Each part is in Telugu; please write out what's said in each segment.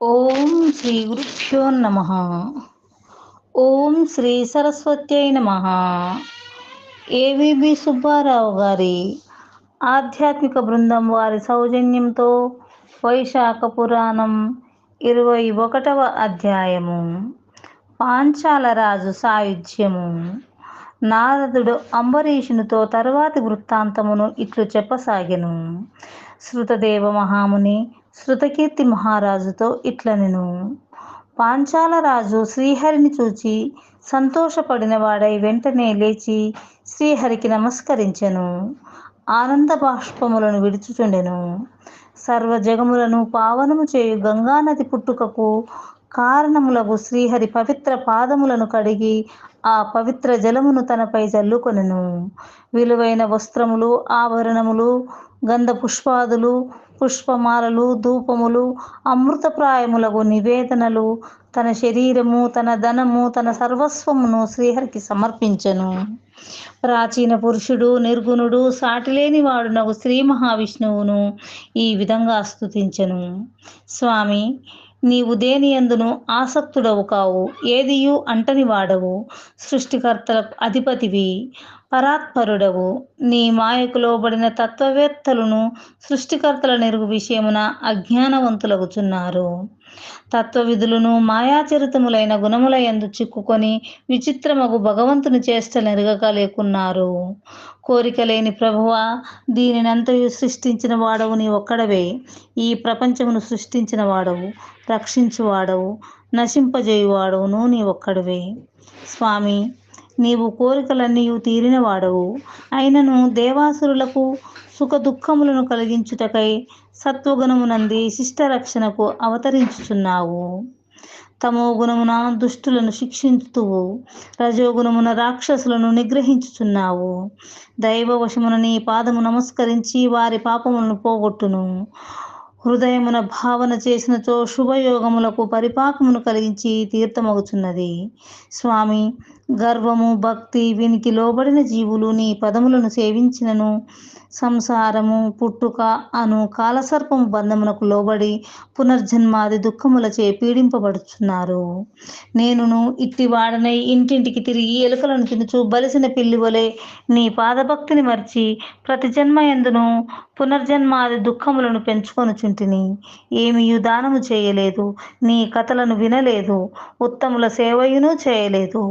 ఓం శ్రీ గురుభ్యో నమ. ఓం శ్రీ సరస్వత్యై నమ. ఏవిబి సుబ్బారావు గారి ఆధ్యాత్మిక బృందం వారి సౌజన్యంతో వైశాఖ పురాణం 21వ అధ్యాయము పాంచాల రాజు సాయుధ్యము. నారదుడు అంబరీషునితో తరువాతి వృత్తాంతమును ఇట్లు చెప్పసాగెను. శృతదేవ మహాముని శృతకీర్తి మహారాజుతో ఇట్లనెను. పాంచాల రాజు శ్రీహరిని చూచి సంతోషపడిన వాడై వెంటనే లేచి శ్రీహరికి నమస్కరించెను. ఆనంద బాష్పములను విడుచుచుండెను. సర్వజగములను పావనము చేయు గంగానది పుట్టుకకు కారణములకు శ్రీహరి పవిత్ర పాదములను కడిగి ఆ పవిత్ర జలమును తనపై జల్లుకొనెను. విలువైన వస్త్రములు, ఆభరణములు, గంధ పుష్పాదులు, పుష్పమాలలు, ధూపములు, అమృతప్రాయములకు నివేదనలు, తన శరీరము, తన ధనము, తన సర్వస్వమును శ్రీహరికి సమర్పించెను. ప్రాచీన పురుషుడు, నిర్గుణుడు, సాటిలేని వాడునగు శ్రీ మహావిష్ణువును ఈ విధంగా స్తుతించెను. స్వామి, నీవు దేనియందును ఆసక్తుడవు కావు, ఏదియు అంటని వాడవు, సృష్టికర్తలకు అధిపతివి, పరాత్పరుడవు. నీ మాయకు లోబడిన తత్వవేత్తలను సృష్టికర్తల నెరుగు విషయమున అజ్ఞానవంతులగుచున్నారు. తత్వవిధులను మాయాచరితములైన గుణముల యందు చిక్కుకొని విచిత్రమగు భగవంతుని చేష్టలెరగక లేకున్నారు. కోరిక లేని ప్రభువా, దీనినంతయు సృష్టించిన వాడవు నీ ఒక్కడవే. ఈ ప్రపంచమును సృష్టించిన వాడవు, రక్షించువాడవు, నశింపజేయువాడవును నీ ఒక్కడవే. స్వామి, నీవు కోరికలన్నీ తీరిన వాడవు. అయినను దేవాసురులకు సుఖ దుఃఖములను కలిగించుటకై సత్వగుణమునంది శిష్టరక్షణకు అవతరించుచున్నావు. తమోగుణమున దుష్టులను శిక్షించుతువు, రజోగుణమున రాక్షసులను నిగ్రహించుచున్నావు. దైవవశమున నీ పాదము నమస్కరించి వారి పాపములను పోగొట్టును. హృదయమున భావన చేసినచో శుభయోగములకు పరిపాకమును కలిగించి తీర్థమగుచున్నది. స్వామి, గర్వము, భక్తి, వీనికి లోబడిన జీవులు నీ పదములను సేవించినను సంసారము, పుట్టుక అను కాలసర్పము బంధమునకు లోబడి పునర్జన్మాది దుఃఖములచే పీడింపబడుచున్నారు. నేనును ఇట్టివాడనై ఇంటింటికి తిరిగి ఎలుకలను తినుచు బలిసిన పిల్లి వలె నీ పాదభక్తిని మర్చి ప్రతి జన్మయందును పునర్జన్మాది దుఃఖములను పెంచుకొనుచుంటిని. ఏమియు దానము చేయలేదు, నీ కథలను వినలేదు, ఉత్తముల సేవయును చేయలేదు.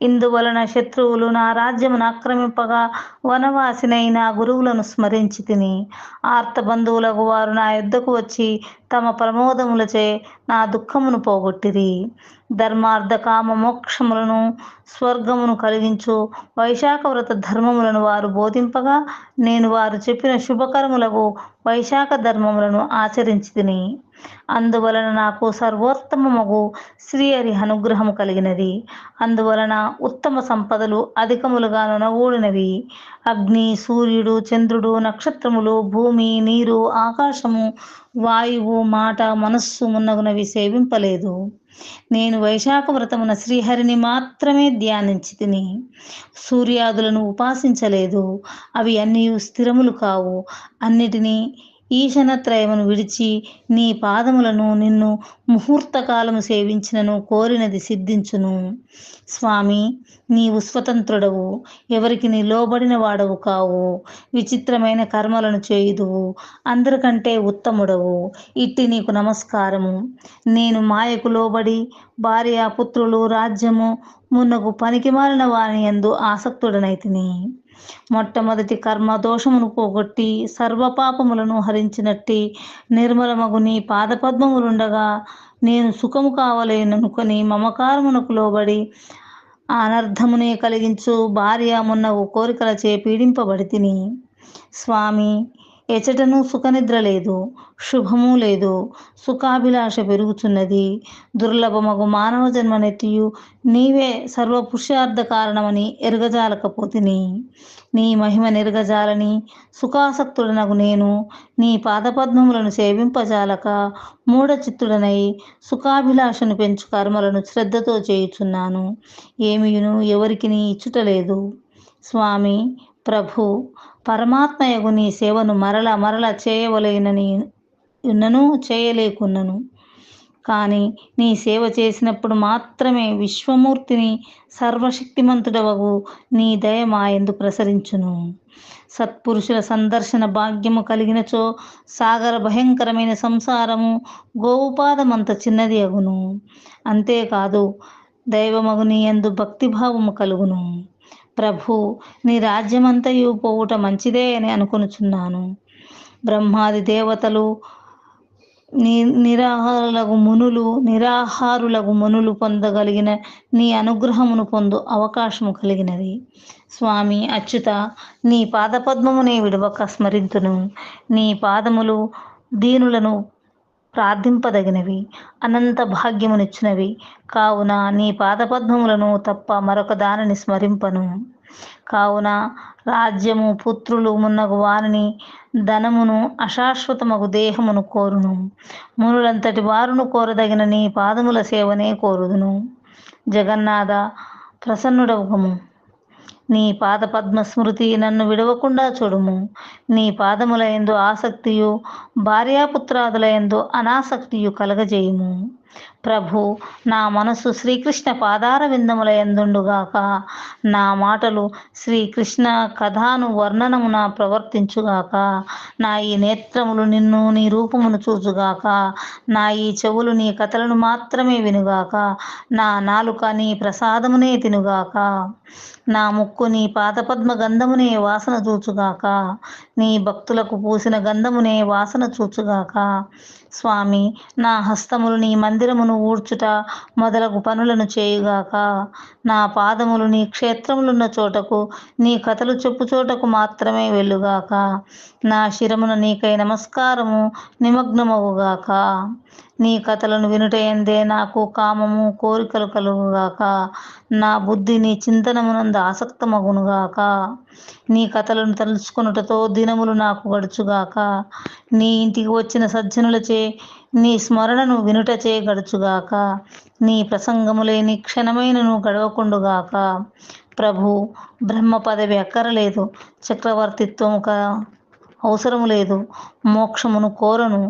ఇందువలన శత్రువులు నా రాజ్యమును ఆక్రమింపగా వనవాసినై నా గురువులను స్మరించి తిని. ఆర్తబంధువులకు వారు నా యొద్దకు వచ్చి తమ ప్రమోదములచే నా దుఃఖమును పోగొట్టిరి. ధర్మార్థ కామ మోక్షములను, స్వర్గమును కలిగించు వైశాఖ వ్రత ధర్మములను వారు బోధింపగా నేను వారు చెప్పిన శుభకరములకు వైశాఖ ధర్మములను ఆచరించి తిని. అందువలన నాకు సర్వోత్తమమగు శ్రీహరి అనుగ్రహము కలిగినది. అందువలన ఉత్తమ సంపదలు అధికములుగా నొనగూడినవి. అగ్ని, సూర్యుడు, చంద్రుడు, నక్షత్రములు, భూమి, నీరు, ఆకాశము, వాయువు, మాట, మనస్సు మున్నగునవి సేవింపలేదు. నేను వైశాఖ వ్రతమున శ్రీహరిని మాత్రమే ధ్యానించి తిని. సూర్యాదులను ఉపాసించలేదు. అవి అన్నీ స్థిరములు కావు. అన్నిటినీ ఈశనత్రయమును విడిచి నీ పాదములను నిన్ను ముహూర్తకాలము సేవించినను కోరినది సిద్ధించును. స్వామి, నీవు స్వతంత్రుడవు, ఎవరికి నీ లోబడిన వాడవు కావు. విచిత్రమైన కర్మలను చేయుదువు, అందరికంటే ఉత్తముడవు. ఇట్టి నీకు నమస్కారము. నేను మాయకు లోబడి భార్య, పుత్రులు, రాజ్యము మున్నగు పనికిమాలిన వాని యందు ఆసక్తుడనైతిని. మొట్టమొదటి కర్మ దోషమును పోగొట్టి సర్వపాపములను హరించినట్టి నిర్మలమగు నీ పాదపద్మములుండగా నేను సుఖము కావలేననుకొని మమకారమునకు లోబడి అనర్థమునే కలిగించు భార్య మున్నగు కోరికలచే పీడింపబడి తిని. స్వామి, ఎచటను సుఖనిద్ర లేదు, శుభము లేదు. సుఖాభిలాష పెరుగుచున్నది. దుర్లభమగు మానవ జన్మనెత్తియు నీవే సర్వపురుషార్థ కారణమని ఎరగజాలకపోతిని. నీ మహిమ నెరగజాలని సుఖాసక్తుడనగు నేను నీ పాదపద్మములను సేవింపజాలక మూఢచిత్తుడనై సుఖాభిలాషను పెంచు కర్మలను శ్రద్ధతో చేయుచున్నాను. ఏమియును ఎవరికి నీ ఇచ్చుటలేదు. స్వామి, ప్రభు, పరమాత్మయగు నీ సేవను మరల మరల చేయవలెనని ఉన్నను చేయలేకున్నను. కానీ నీ సేవ చేసినప్పుడు మాత్రమే విశ్వమూర్తిని సర్వశక్తిమంతుడవగు నీ దయ మాయందు ప్రసరించును. సత్పురుషుల సందర్శన భాగ్యము కలిగినచో సాగర భయంకరమైన సంసారము గోవుపాదమంత చిన్నది అగును. అంతేకాదు దైవమగు నీ యందు భక్తిభావము కలుగును. ప్రభు, నీ రాజ్యమంతయు పోవుట మంచిదే అని అనుకొనుచున్నాను. బ్రహ్మాది దేవతలు నిరాహారులగు మునులు పొందగలిగిన నీ అనుగ్రహమును పొందు అవకాశము కలిగినది. స్వామి అచ్యుత, నీ పాదపద్మమునే విడవక స్మరింతును. నీ పాదములు దీనులను ప్రార్థింపదగినవి, అనంత భాగ్యమునిచ్చినవి. కావున నీ పాదపద్మములను తప్ప మరొక దానిని స్మరింపను. కావున రాజ్యము, పుత్రులు మున్నగు వారిని, ధనమును, అశాశ్వతమగు దేహమును కోరును. మునులంతటి వారును కోరదగిన నీ పాదముల సేవనే కోరుదును. జగన్నాథ, ప్రసన్నుడవగము. నీ పాద పద్మ స్మృతి నన్ను విడవకుండా చూడుము. నీ పాదముల యందు ఆసక్తియు, భార్యాపుత్రాదుల యందు అనాసక్తియు కలగజేయుము. ప్రభు, నా మనస్సు శ్రీకృష్ణ పాదార విందముల యందుండుగాక. నా మాటలు శ్రీకృష్ణ కథాను వర్ణనమున ప్రవర్తించుగాక. నా ఈ నేత్రములు నిన్ను, నీ రూపమును చూచుగాక. నా ఈ చెవులు నీ కథలను మాత్రమే వినుగాక. నా నాలుక నీ ప్రసాదమునే తినుగాక. నా ముక్కు నీ పాదపద్మ గంధమునే వాసన చూచుగాక. నీ భక్తులకు పూసిన గంధమునే వాసన చూచుగాక. స్వామి, నా హస్తములు నీ మందిరమును ఊడ్చుట మొదలగు పనులను చేయుగాక. నా పాదములు నీ క్షేత్రములున్న చోటకు, నీ కథలు చెప్పు చోటకు మాత్రమే వెళ్ళుగాక. నా శిరమున నీకై నమస్కారము నిమగ్నమవుగాక. నీ కథలను వినుటయందే నాకు కామము, కోరికలు కలుగుగాక. నా బుద్ధి నీ చింతనమునందు ఆసక్తమగునుగాక. నీ కథలను తలుచుకొనుటతో దినములు నాకు గడుచుగాక. నీ ఇంటికి వచ్చిన సజ్జనులచే నీ స్మరణను వినుటచే గడుచుగాక. నీ ప్రసంగములే నీ క్షణమైనను గడవకుండుగాక. ప్రభు, బ్రహ్మ పదవి అక్కరలేదు, చక్రవర్తిత్వము అవసరము లేదు, మోక్షమును కోరను.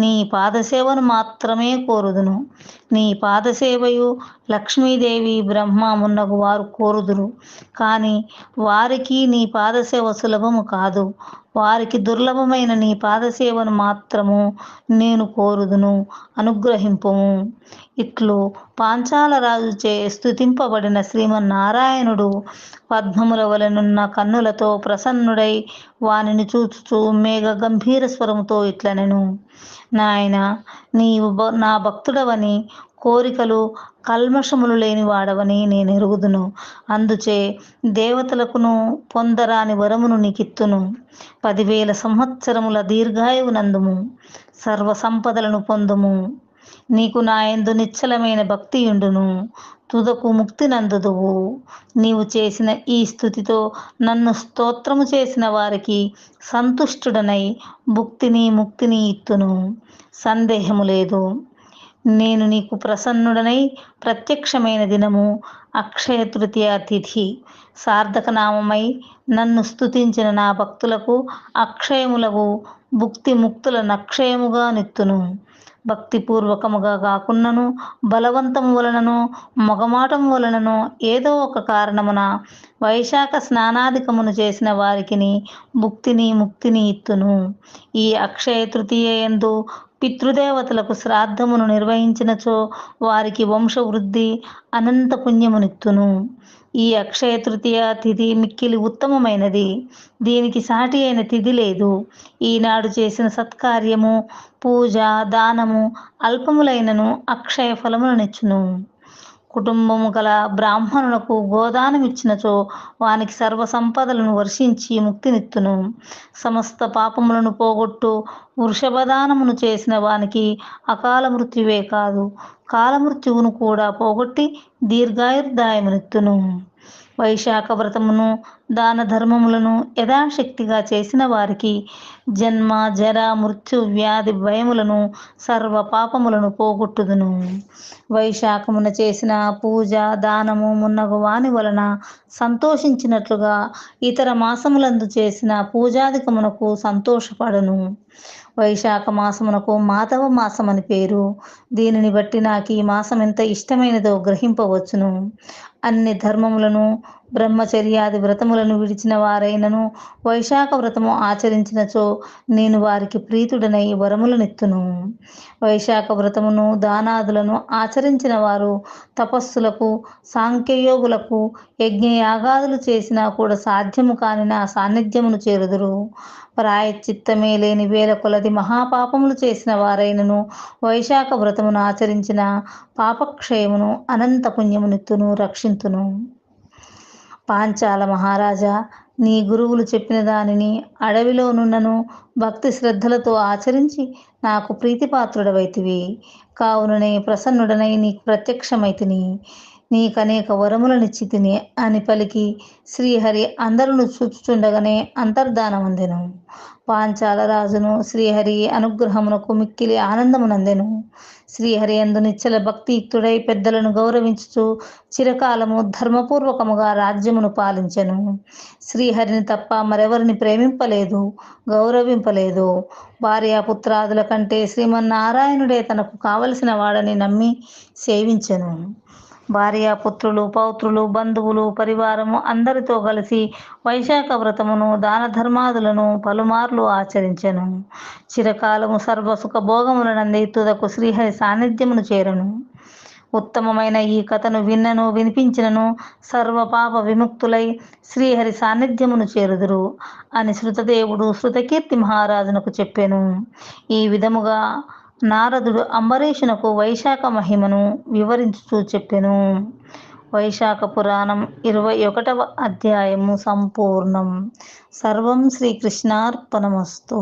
నీ పాదసేవను మాత్రమే కోరుదును. నీ పాదసేవయు లక్ష్మీదేవి, బ్రహ్మ మున్నగు వారు కోరుదురు. కానీ వారికి నీ పాదసేవ సులభము కాదు. వారికి దుర్లభమైన నీ పాదసేవను మాత్రము నేను కోరుదును, అనుగ్రహింపుము. ఇట్లు పాంచాల రాజుచే స్తుతింపబడిన శ్రీమన్నారాయణుడు పద్మముల వలెనున్న కన్నులతో ప్రసన్నుడై వానిని చూచుచూ మేఘ గంభీర స్వరముతో ఇట్లనెను. నాయన, నీవు నా భక్తుడవని, కోరికలు కల్మషములు లేని వాడవని నేను ఎరుగుదును. అందుచే దేవతలకును పొందరాని వరమును నీకిత్తును. 10,000 సంవత్సరముల దీర్ఘాయువు నందుము, సర్వ సంపదలను పొందుము. నీకు నా యందు నిశ్చలమైన భక్తియుండును, తుదకు ముక్తి నందుదువు. నీవు చేసిన ఈ స్తుతితో నన్ను స్తోత్రము చేసిన వారికి సంతుష్టుడనై భుక్తిని, ముక్తిని ఇత్తును. సందేహము లేదు. నేను నీకు ప్రసన్నుడనై ప్రత్యక్షమైన దినము అక్షయ తృతీయ తిథి. సార్థక నామమై నన్ను స్తుతించిన నా భక్తులకు అక్షయములకు భుక్తి ముక్తుల నక్షయముగా నిత్తును. భక్తిపూర్వకముగా కాకున్నను, బలవంతము వలనను, మొగమాటము వలనను, ఏదో ఒక కారణమున వైశాఖ స్నానాధికమును చేసిన వారికిని భుక్తిని, ముక్తిని ఇత్తును. ఈ అక్షయ తృతీయ యందు పితృదేవతలకు శ్రాద్ధమును నిర్వహించినచో వారికి వంశవృద్ధి, అనంత పుణ్యమునిత్తును. ఈ అక్షయ తృతీయ తిథి మిక్కిలి ఉత్తమమైనది. దీనికి సాటి అయిన తిథి లేదు. ఈనాడు చేసిన సత్కార్యము, పూజ, దానము అల్పములైనను అక్షయ ఫలములనిచ్చును. కుటుంబము గల బ్రాహ్మణులకు గోదానమిచ్చినచో వానికి సర్వ సంపదలను వర్షించి ముక్తినిత్తును. సమస్త పాపములను పోగొట్టు వృషభదానమును చేసిన వానికి అకాల మృత్యువే కాదు, కాలమృత్యువును కూడా పోగొట్టి దీర్ఘాయుర్దాయమునిత్తును. వైశాఖ వ్రతమును, దాన ధర్మములను యథాశక్తిగా చేసిన వారికి జన్మ, జర, మృత్యు, వ్యాధి భయములను, సర్వ పాపములను పోగొట్టుదును. వైశాఖమున చేసిన పూజ, దానము మున్నగు వాని వలన సంతోషించినట్లుగా ఇతర మాసములందు చేసిన పూజాధికమునకు సంతోషపడను. వైశాఖ మాసమునకు మాధవ మాసం అని పేరు. దీనిని బట్టి నాకు ఈ మాసం ఎంత ఇష్టమైనదో గ్రహింపవచ్చును. అన్ని ధర్మములను బ్రహ్మచర్యాది వ్రతములను విడిచిన వారైనను వైశాఖ వ్రతము ఆచరించినచో నేను వారికి ప్రీతుడనై వరములనిత్తును. వైశాఖ వ్రతమును దానాదులను ఆచరించిన వారు తపస్సులకు సాంఖ్యయోగులకు యజ్ఞయాగాదులు చేసినా కూడా సాధ్యము కాని నా సాన్నిధ్యమును చేరుదురు. ప్రాయశ్చిత్తమే లేని వేల కొలది మహాపాపములు చేసిన వారైనను వైశాఖ వ్రతమును ఆచరించిన పాపక్షయమును అనంత పుణ్యమునిత్తును రక్షింతును. పాంచాల మహారాజా, నీ గురువులు చెప్పిన దానిని అడవిలోనున్నను భక్తి శ్రద్ధలతో ఆచరించి నాకు ప్రీతిపాత్రుడవైతివి. కావుననే ప్రసన్నుడనై నీకు ప్రత్యక్షమైతిని. నీకనేక వరములనిచ్చితిని అని పలికి శ్రీహరి అందరును చూచుచుండగానే అంతర్ధానమందెను. పాంచాల రాజును శ్రీహరి అనుగ్రహమునకు మిక్కిలి ఆనందమునందెను. శ్రీహరి యందు నిశ్చల భక్తియుక్తుడై పెద్దలను గౌరవించుచు చిరకాలము ధర్మపూర్వకముగా రాజ్యమును పాలించెను. శ్రీహరిని తప్ప మరెవరిని ప్రేమింపలేదు, గౌరవింపలేదు. భార్యాపుత్రాదుల కంటే శ్రీమన్నారాయణుడే తనకు కావలసిన వాడని నమ్మి సేవించెను. భార్యాపుత్రులు, పౌత్రులు, బంధువులు, పరివారము అందరితో కలిసి వైశాఖ వ్రతమును దాన ధర్మాదులను పలుమార్లు ఆచరించెను. చిరకాలము సర్వసుఖ భోగములనందే తుదకు శ్రీహరి సాన్నిధ్యమును చేరను. ఉత్తమమైన ఈ కథను విన్నను వినిపించినను సర్వపాప విముక్తులై శ్రీహరి సాన్నిధ్యమును చేరుదురు అని శృతదేవుడు శృతకీర్తి మహారాజునకు చెప్పెను. ఈ విధముగా నారదుడు అంబరీషునకు వైశాఖ మహిమను వివరించుచూ చెప్పెను. వైశాఖ పురాణం 21వ అధ్యాయము సంపూర్ణం. సర్వం శ్రీకృష్ణార్పణమస్తు.